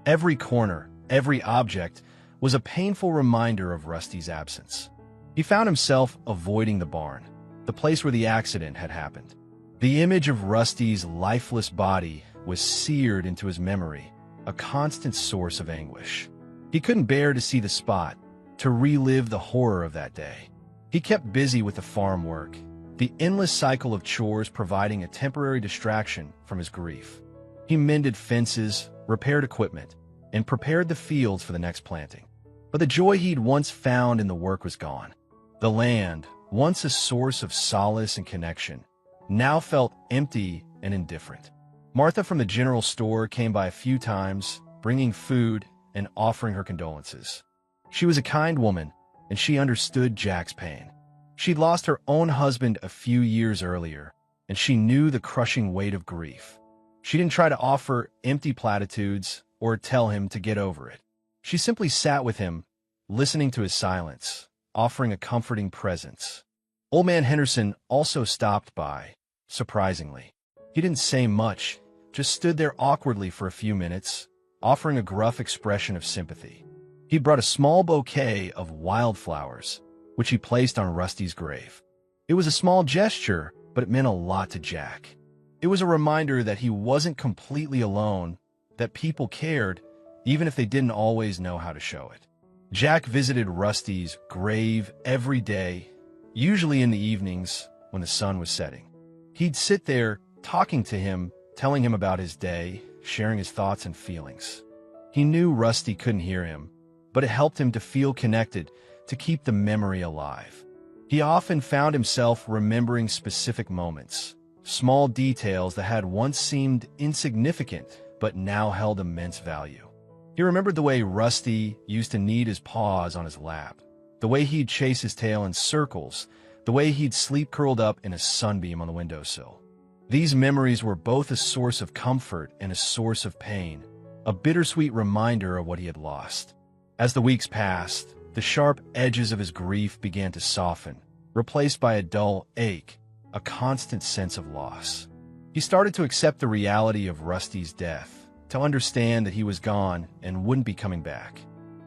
Every corner, every object, was a painful reminder of Rusty's absence. He found himself avoiding the barn, the place where the accident had happened. The image of Rusty's lifeless body was seared into his memory, a constant source of anguish. He couldn't bear to see the spot, to relive the horror of that day. He kept busy with the farm work, the endless cycle of chores providing a temporary distraction from his grief. He mended fences, repaired equipment, and prepared the fields for the next planting. But the joy he'd once found in the work was gone. The land, once a source of solace and connection, now felt empty and indifferent. Martha from the general store came by a few times, bringing food and offering her condolences. She was a kind woman, and she understood Jack's pain. She'd lost her own husband a few years earlier, and she knew the crushing weight of grief. She didn't try to offer empty platitudes or tell him to get over it. She simply sat with him, listening to his silence, offering a comforting presence. Old Man Henderson also stopped by, surprisingly. He didn't say much, just stood there awkwardly for a few minutes, offering a gruff expression of sympathy. He brought a small bouquet of wildflowers, which he placed on Rusty's grave. It was a small gesture, but it meant a lot to Jack. It was a reminder that he wasn't completely alone, that people cared, even if they didn't always know how to show it. Jack visited Rusty's grave every day, usually in the evenings when the sun was setting. He'd sit there, talking to him, telling him about his day, sharing his thoughts and feelings. He knew Rusty couldn't hear him, but it helped him to feel connected, to keep the memory alive. He often found himself remembering specific moments, small details that had once seemed insignificant but now held immense value. He remembered the way Rusty used to knead his paws on his lap, the way he'd chase his tail in circles, the way he'd sleep curled up in a sunbeam on the windowsill. These memories were both a source of comfort and a source of pain, a bittersweet reminder of what he had lost. As the weeks passed, the sharp edges of his grief began to soften, replaced by a dull ache, a constant sense of loss. He started to accept the reality of Rusty's death, to understand that he was gone and wouldn't be coming back.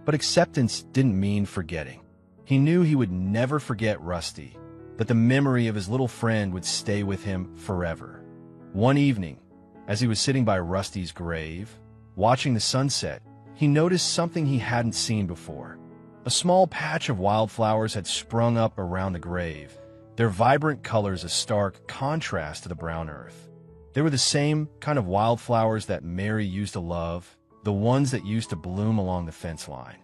But acceptance didn't mean forgetting. He knew he would never forget Rusty, that the memory of his little friend would stay with him forever. One evening, as he was sitting by Rusty's grave, watching the sunset, he noticed something he hadn't seen before. A small patch of wildflowers had sprung up around the grave, their vibrant colors a stark contrast to the brown earth. They were the same kind of wildflowers that Mary used to love, the ones that used to bloom along the fence line.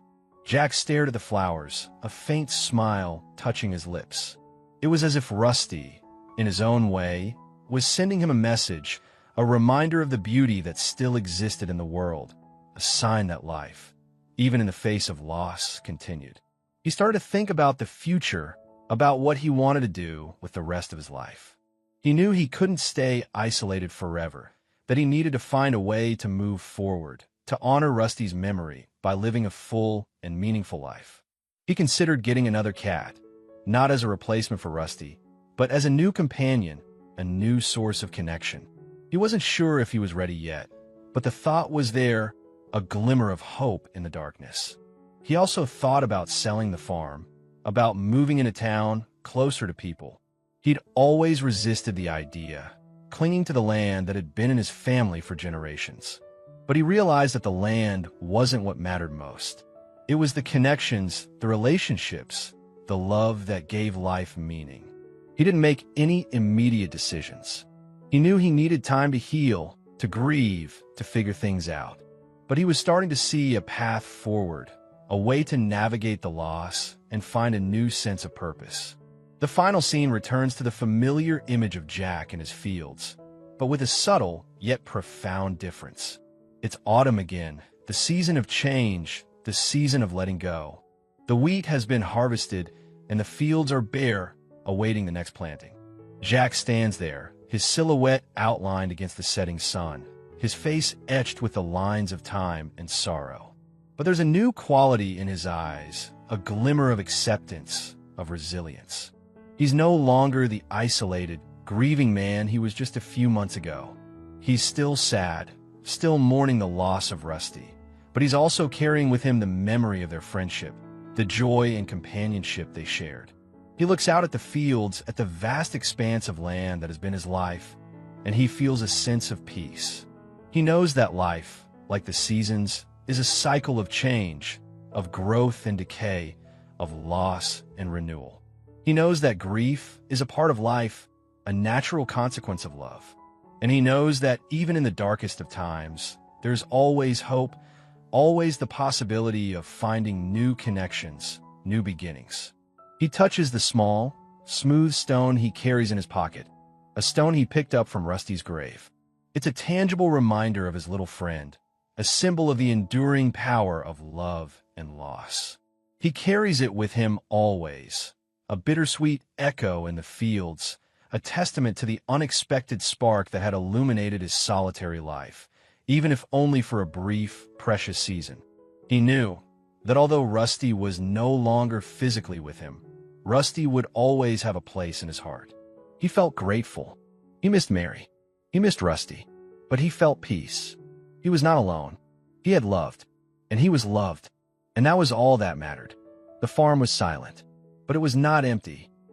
Jack stared at the flowers, a faint smile touching his lips. It was as if Rusty, in his own way, was sending him a message, a reminder of the beauty that still existed in the world, a sign that life, even in the face of loss, continued. He started to think about the future, about what he wanted to do with the rest of his life. He knew he couldn't stay isolated forever, that he needed to find a way to move forward, to honor Rusty's memory by living a full and meaningful life. He considered getting another cat, not as a replacement for Rusty, but as a new companion, a new source of connection. He wasn't sure if he was ready yet, but the thought was there, a glimmer of hope in the darkness. He also thought about selling the farm, about moving into town, closer to people. He'd always resisted the idea, clinging to the land that had been in his family for generations. But he realized that the land wasn't what mattered most. It was the connections, the relationships, the love that gave life meaning. He didn't make any immediate decisions. He knew he needed time to heal, to grieve, to figure things out. But he was starting to see a path forward, a way to navigate the loss and find a new sense of purpose. The final scene returns to the familiar image of Jack in his fields, but with a subtle yet profound difference. It's autumn again, the season of change, the season of letting go. The wheat has been harvested, and the fields are bare, awaiting the next planting. Jack stands there, his silhouette outlined against the setting sun, his face etched with the lines of time and sorrow. But there's a new quality in his eyes, a glimmer of acceptance, of resilience. He's no longer the isolated, grieving man he was just a few months ago. He's still sad, still mourning the loss of Rusty, but he's also carrying with him the memory of their friendship, the joy and companionship they shared. He looks out at the fields, at the vast expanse of land that has been his life, and he feels a sense of peace. He knows that life, like the seasons, is a cycle of change, of growth and decay, of loss and renewal. He knows that grief is a part of life, a natural consequence of love. And he knows that even in the darkest of times, there's always hope, always the possibility of finding new connections, new beginnings. He touches the small, smooth stone he carries in his pocket, a stone he picked up from Rusty's grave. It's a tangible reminder of his little friend, a symbol of the enduring power of love and loss. He carries it with him always, a bittersweet echo in the fields, a testament to the unexpected spark that had illuminated his solitary life, even if only for a brief, precious season. He knew that although Rusty was no longer physically with him, Rusty would always have a place in his heart. He felt grateful. He missed Mary. He missed Rusty. But he felt peace. He was not alone. He had loved, and he was loved, and that was all that mattered. The farm was silent, but it was not empty.